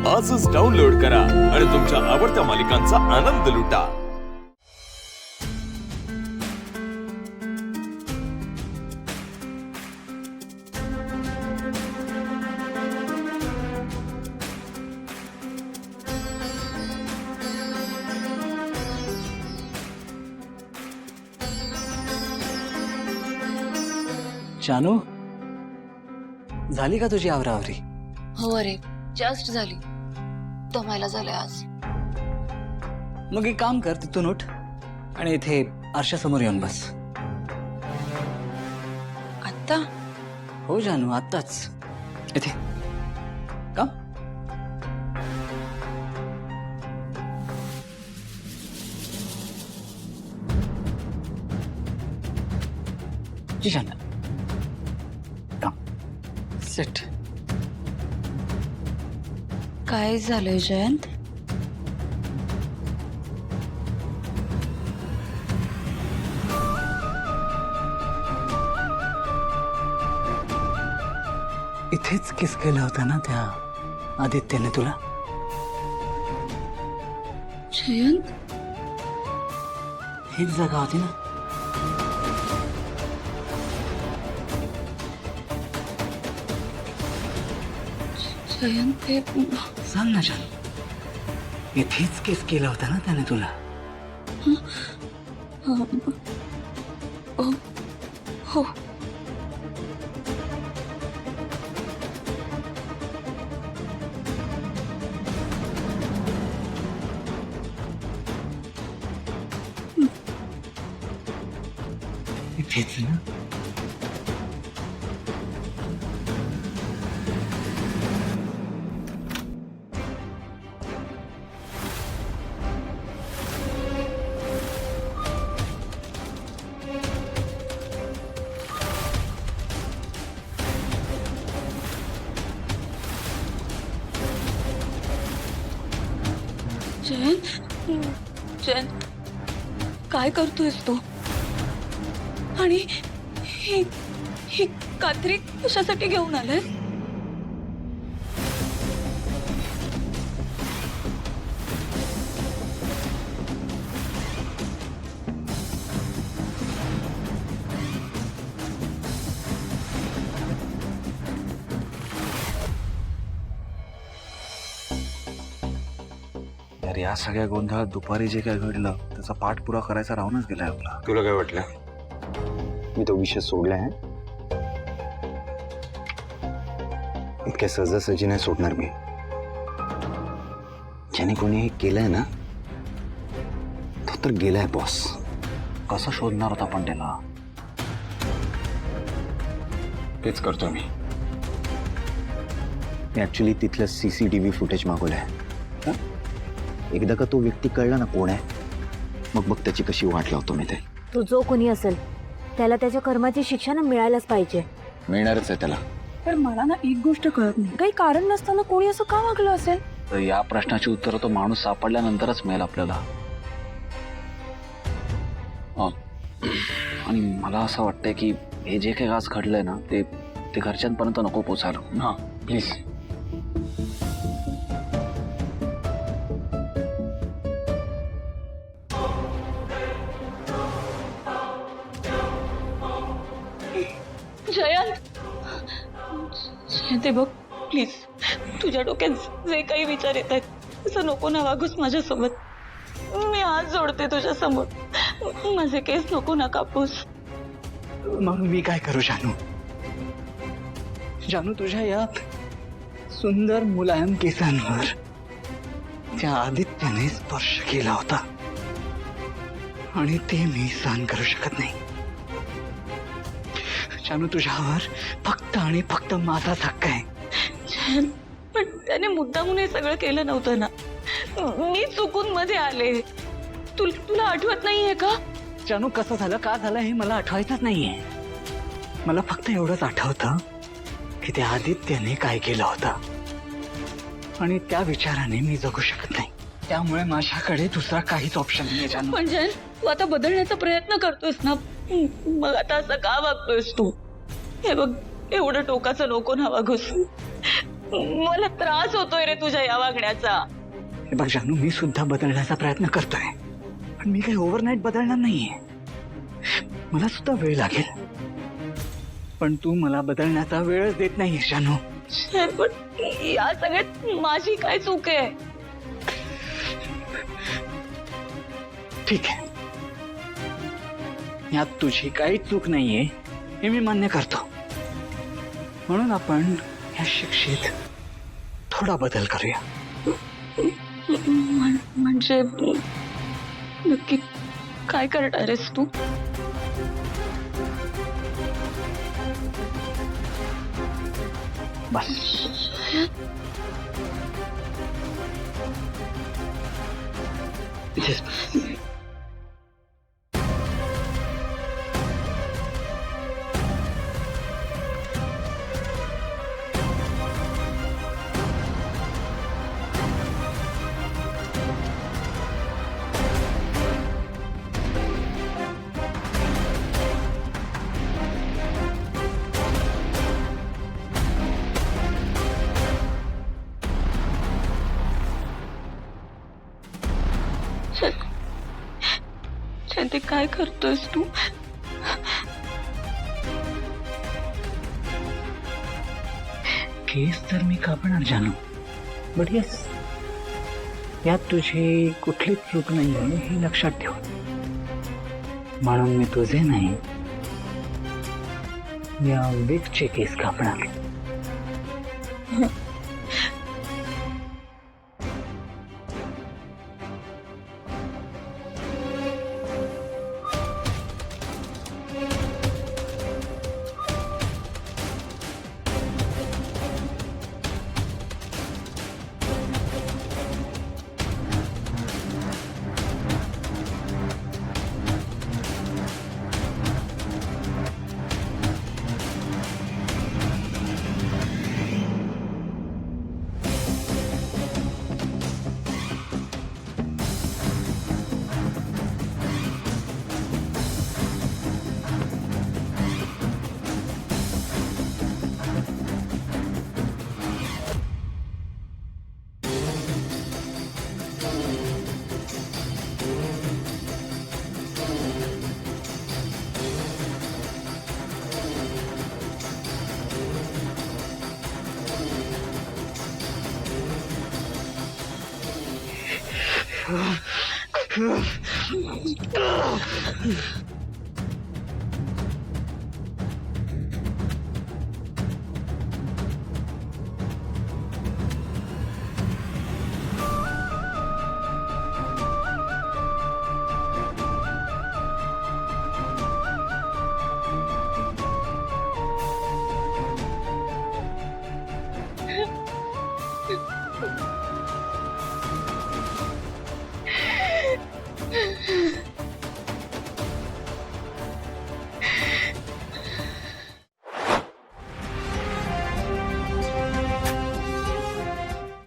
आजच डाउनलोड करा आणि तुमच्या आवडत्या मालिकांचा आनंद लुटा। जानू, झाली का तुझी आवरावरी? हो रे, जस्ट झाली। दमायला झालंय आज। मग एक काम कर, तिथून उठ आणि इथे आरशासमोर येऊन बस। आत्ता? हो जानू, आत्ताच इथे का? जी जानू, सिट। काय झालंय जयंत? इथेच किस केला होता ना त्या आदित्यने तुला? जयंत, हीच जागा होती ना? जयंत हे सांग ना जानू, इथेच किस केला होता ना त्याने तुला? हो हो। इथेच ना? जयंत, जयंत काय करतोयस तू? आणि ही ही कात्री कशासाठी घेऊन आलाय? यार, या सगळ्या गोंधळात दुपारी जे काय घडलं त्याचा पाठपुरा करायचा राहूनच गेलाय आपला। तुला काय वाटलं मी तो विषय सोडलाय? इतक्या सहजासहजी नाही सोडणार मी। ज्याने कोणी हे केलंय ना तो तर गेलाय बॉस। कसं शोधणार होता पण त्याला? तेच करतो मी ऍक्च्युली तिथलं CCTV फुटेज मागवलंय। एकदा का तो व्यक्ती कळला ना कोण आहे, मग बघ त्याची कशी वाट लावतो मी ते। तो जो कोणी असेल त्याला त्याच्या कर्माची शिक्षा ना मिळायलाच पाहिजे। मिळणारच आहे त्याला। पण मला ना एक गोष्ट कळत नाही, काही कारण नसताना कोणी असं का वागलं असेल? तर या प्रश्नाची उत्तर तो माणूस सापडल्यानंतरच मिळेल आपल्याला। आणि मला असं वाटतंय की हे जे काही आज घडलंय ना ते घरच्यांपर्यंत नको पोचायला। हा प्लीज। जयंत, जयंत बघ प्लीज, तुझ्या डोक्यात जे काही विचार येत आहेत असं नको ना वागूस माझ्यासोबत। मी हात जोडते तुझ्या समोर, माझे केस नको ना कापूस। मग मी काय करू जानू? जानू, तुझ्या या सुंदर मुलायम केसांवर त्या आदित्याने स्पर्श केला होता आणि ते मी सहन करू शकत नाही। जानू, तुझ्यावर फक्त आणि फक्त माझाच हक्क आहे। जयंत, पण त्याने मुद्दामून हे सगळं केलं नव्हतं ना, मी चुकून मध्ये आले। तुला आठवत नाहीये का? जानू, कसं झालं, का झालं हे मला आठवायचंच नाहीये। मला फक्त एवढंच आठवतं की त्या आदित्यने काय केलं होतं आणि त्या विचाराने मी जगू शकत नाही। त्यामुळे माझ्याकडे दुसरा काहीच ऑप्शन नाही जानू। पण जयंत, तू आता बदलण्याचा प्रयत्न करतोयस ना, मग आता असं का वागतोयस तू? हे बघ, एवढं टोकाचं नको ना वागूस। मला त्रास होतोय रे तुझ्या या वागण्याचा. हे बघ जानू, मी सुद्धा बदलण्याचा प्रयत्न करतोय, पण मी काही ओव्हरनाईट बदलणार नाहीये. मला सुद्धा वेळ लागेल, पण तू मला बदलण्याचा वेळच देत नाहीये जानू. पण या सगळ्यात माझी काय चूक आहे? ठीक आहे, यात तुझी काही चूक नाहीये हे मी मान्य करतो. म्हणून आपण या शिक्षेत थोडा बदल करूया. म्हणजे नक्की काय करणार आहेस तू? बस ते काय करतोयस तू? केस तर मी कापणार जानू, बट येस, यात तुझी कुठलीच चूक नाहीये हे लक्षात ठेव. म्हणून मी तुझे नाही, या विकचे केस कापणार.